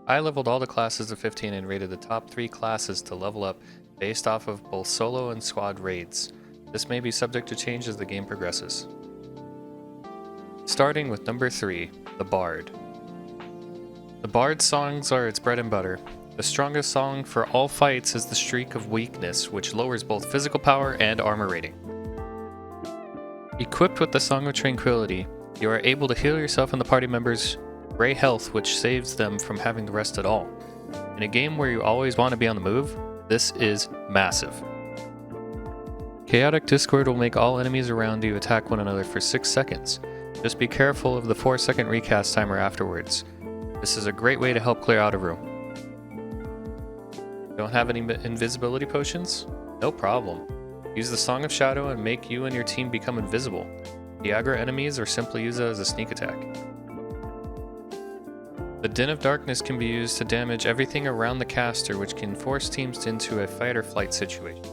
I leveled all the classes to 15 and rated the top 3 classes to level up based off of both solo and squad raids. This may be subject to change as the game progresses. Starting with number 3, the Bard. The Bard's songs are its bread and butter. The strongest song for all fights is the Streak of Weakness, which lowers both physical power and armor rating. Equipped with the Song of Tranquility, you are able to heal yourself and the party members' gray health, which saves them from having to rest at all. In a game where you always want to be on the move, this is massive. Chaotic Discord will make all enemies around you attack one another for 6 seconds. Just be careful of the 4-second recast timer afterwards. This is a great way to help clear out a room. Don't have any invisibility potions? No problem. Use the Song of Shadow and make you and your team become invisible. Aggro enemies or simply use it as a sneak attack. The Din of Darkness can be used to damage everything around the caster, which can force teams into a fight or flight situation.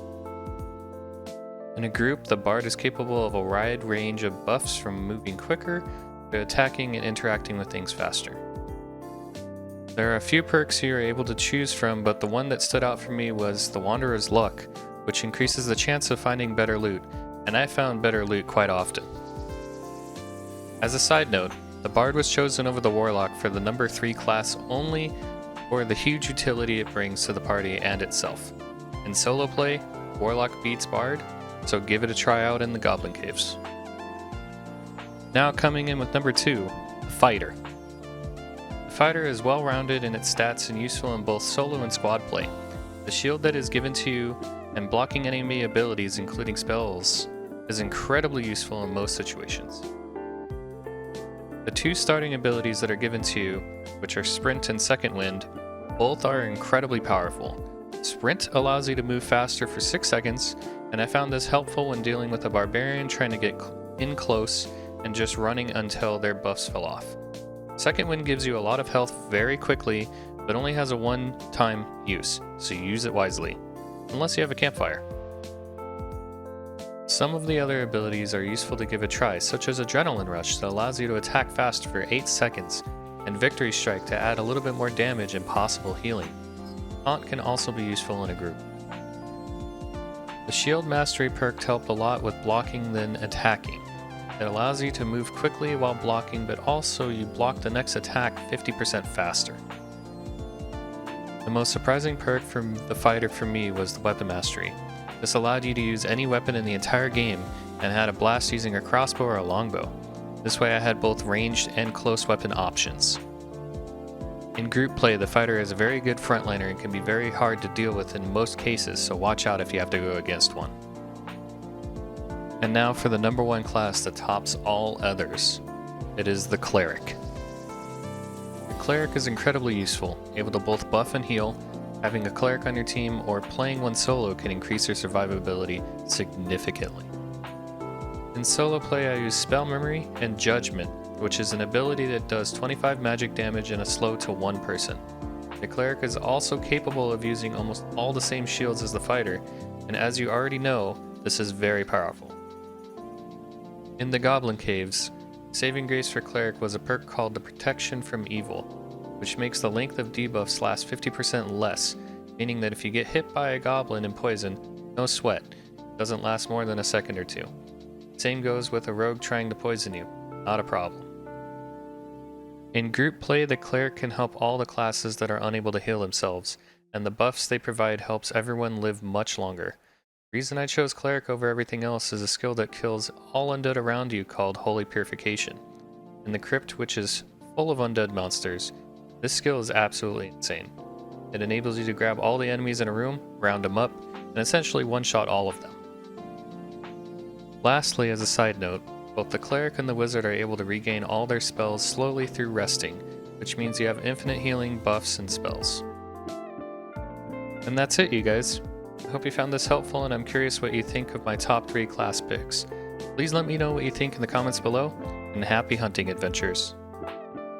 In a group, the Bard is capable of a wide range of buffs from moving quicker to attacking and interacting with things faster. There are a few perks you are able to choose from, but the one that stood out for me was the Wanderer's Luck, which increases the chance of finding better loot, and I found better loot quite often. As a side note, the Bard was chosen over the Warlock for the number 3 class only for the huge utility it brings to the party and itself. In solo play, Warlock beats Bard, so give it a try out in the Goblin Caves. Now coming in with number 2, the Fighter. The Fighter is well-rounded in its stats and useful in both solo and squad play. The shield that is given to you and blocking enemy abilities, including spells, is incredibly useful in most situations. The 2 starting abilities that are given to you, which are Sprint and Second Wind, both are incredibly powerful. Sprint allows you to move faster for 6 seconds, and I found this helpful when dealing with a barbarian trying to get in close and just running until their buffs fell off. Second Wind gives you a lot of health very quickly, but only has a one-time use, so use it wisely, unless you have a campfire. Some of the other abilities are useful to give a try, such as Adrenaline Rush that allows you to attack fast for 8 seconds, and Victory Strike to add a little bit more damage and possible healing. Taunt can also be useful in a group. The Shield Mastery perk helped a lot with blocking then attacking. It allows you to move quickly while blocking, but also you block the next attack 50% faster. The most surprising perk from the Fighter for me was the Weapon Mastery. This allowed you to use any weapon in the entire game and had a blast using a crossbow or a longbow. This way I had both ranged and close weapon options. In group play, the Fighter is a very good frontliner and can be very hard to deal with in most cases, so watch out if you have to go against one. And now for the number 1 class that tops all others. It is the Cleric. The Cleric is incredibly useful, able to both buff and heal. Having a Cleric on your team or playing one solo can increase your survivability significantly. In solo play, I use Spell Memory and Judgment, which is an ability that does 25 magic damage and a slow to 1 person. The Cleric is also capable of using almost all the same shields as the Fighter, and as you already know, this is very powerful. In the Goblin Caves, saving grace for Cleric was a perk called the Protection from Evil, which makes the length of debuffs last 50% less, meaning that if you get hit by a goblin and poison, no sweat, it doesn't last more than a second or 2. Same goes with a rogue trying to poison you, not a problem. In group play, the Cleric can help all the classes that are unable to heal themselves, and the buffs they provide helps everyone live much longer. The reason I chose Cleric over everything else is a skill that kills all undead around you called Holy Purification. In the Crypt, which is full of undead monsters, this skill is absolutely insane. It enables you to grab all the enemies in a room, round them up, and essentially one-shot all of them. Lastly, as a side note, both the Cleric and the Wizard are able to regain all their spells slowly through resting, which means you have infinite healing, buffs, and spells. And that's it, you guys. I hope you found this helpful, and I'm curious what you think of my top 3 class picks. Please let me know what you think in the comments below, and happy hunting adventures!